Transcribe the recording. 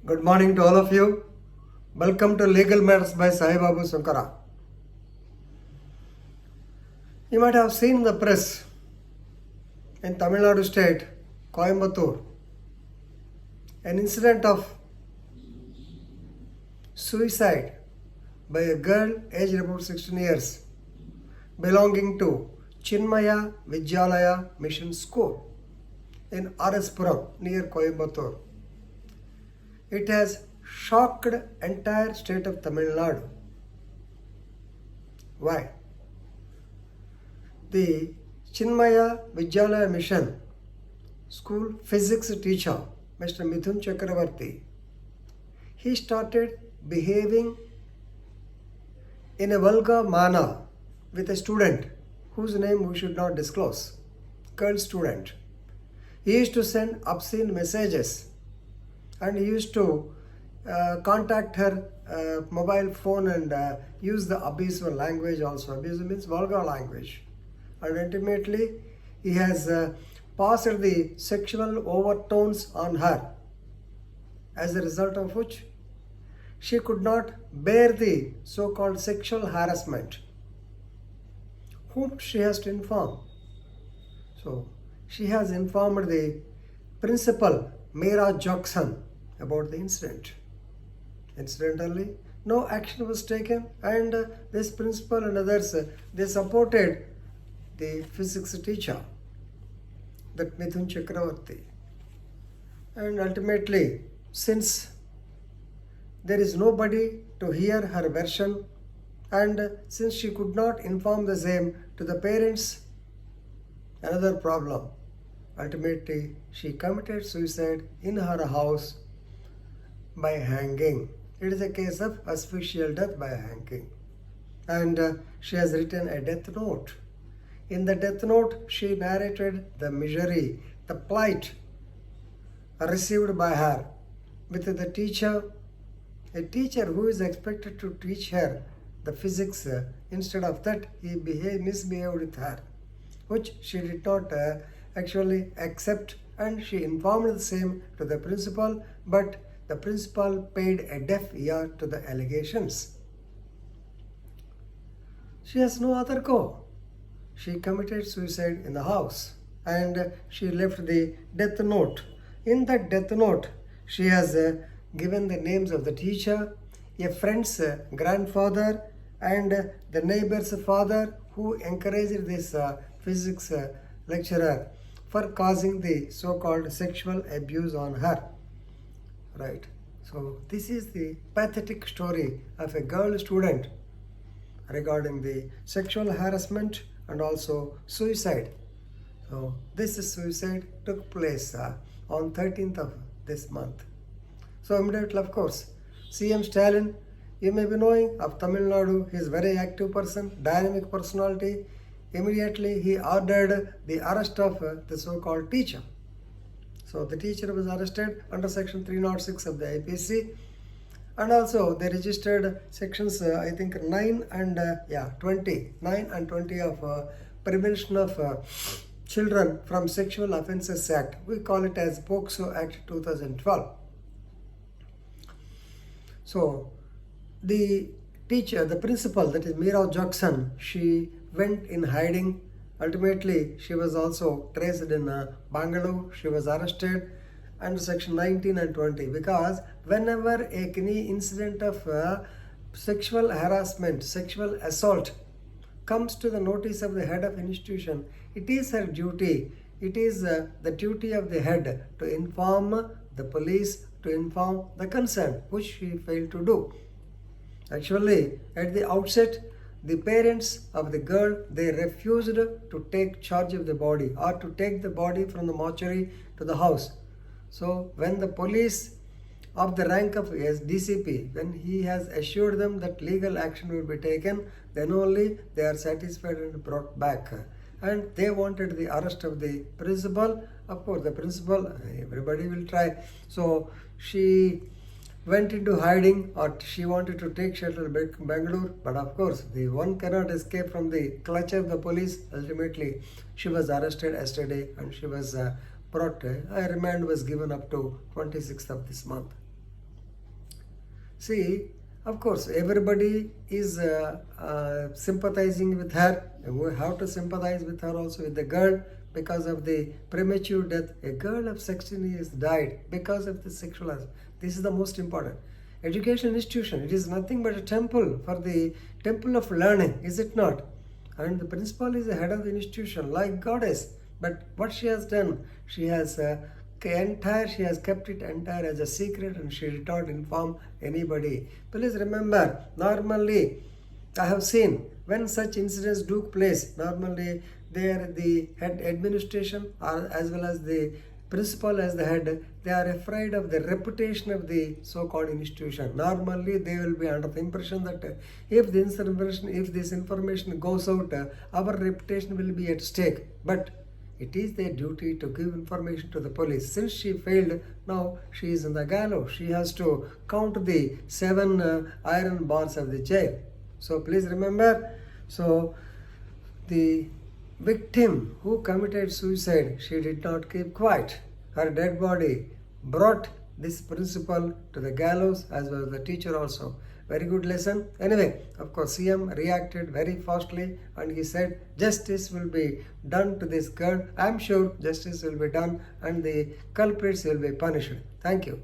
Good morning to all of you. Welcome to Legal Matters by Sai Babu Sankara. You might have seen the press in Tamil Nadu state, Coimbatore, an incident of suicide by a girl aged about 16 years belonging to Chinmaya Vidyalaya Mission School in Araspuram near Coimbatore. It has shocked entire state of Tamil Nadu. Why? The Chinmaya Vidyalaya Mission School physics teacher, Mr. Mithun Chakravarti, he started behaving in a vulgar manner with a student whose name we should not disclose, girl student. He used to send obscene messages and he used to contact her mobile phone and use the abusive language also. Abusive means vulgar language. And ultimately, he has passed the sexual overtones on her, as a result of which she could not bear the so-called sexual harassment. Whom she has to inform? So, she has informed the principal, Meera Jackson, about the incident. Incidentally, no action was taken, and this principal and others, they supported the physics teacher, that Mithun Chakravarti. And ultimately, since there is nobody to hear her version, and since she could not inform the same to the parents, another problem. Ultimately, she committed suicide in her house by hanging. It is a case of asphyxial death by hanging. And she has written a death note. In the death note, she narrated the misery, the plight received by her with the teacher, a teacher who is expected to teach her the physics. Instead of that, he misbehaved with her, which she did not actually accept, and she informed the same to the principal, but the principal paid a deaf ear to the allegations. She has no other go. She committed suicide in the house and she left the death note. In that death note, she has given the names of the teacher, a friend's grandfather, and the neighbor's father who encouraged this physics lecturer for causing the so-called sexual abuse on her. Right. So this is the pathetic story of a girl student regarding the sexual harassment and also suicide. So this suicide took place on 13th of this month. So immediately, of course, CM Stalin, you may be knowing of Tamil Nadu, he is a very active person, dynamic personality. Immediately he ordered the arrest of the so-called teacher. So the teacher was arrested under section 306 of the IPC, and also they registered sections I think 9 and 20 of Prevention of Children from Sexual Offences Act. We call it as POCSO Act 2012. So the teacher, the principal, that is Meera Jackson, she went in hiding. Ultimately, she was also traced in Bangalore. She was arrested under section 19 and 20 because whenever any incident of sexual harassment, sexual assault comes to the notice of the head of institution, it is her duty, it is the duty of the head to inform the police, to inform the concerned, which she failed to do. Actually, at the outset, the parents of the girl, they refused to take charge of the body or to take the body from the mortuary to the house. So when the police of the rank of DCP, when he has assured them that legal action will be taken, then only they are satisfied and brought back. And they wanted the arrest of the principal. Of course, the principal, everybody will try. So she went into hiding, or she wanted to take shelter in Bangalore, but of course the one cannot escape from the clutch of the police. Ultimately, she was arrested yesterday and she was brought, a remand was given up to 26th of this month. See, of course, everybody is sympathizing with her. We have to sympathize with her also, with the girl, because of the premature death. A girl of 16 years died because of the sexual assault. This is the most important. Education institution, it is nothing but a temple, for the temple of learning, is it not? And the principal is the head of the institution, like goddess. But what she has done, she has she has kept it entire as a secret, and she did not inform anybody. Please remember, normally I have seen when such incidents do place, normally there the head administration, or as well as the principal as the head, they are afraid of the reputation of the so-called institution. Normally they will be under the impression that if this information goes out, our reputation will be at stake. But it is their duty to give information to the police. Since she failed, now she is in the gallows. She has to count the 7 iron bars of the jail. So please remember, so the victim who committed suicide, she did not keep quiet. Her dead body brought this principal to the gallows, as well as the teacher also. Very good lesson. Anyway, of course, CM reacted very fastly, and he said justice will be done to this girl. I am sure justice will be done and the culprits will be punished. Thank you.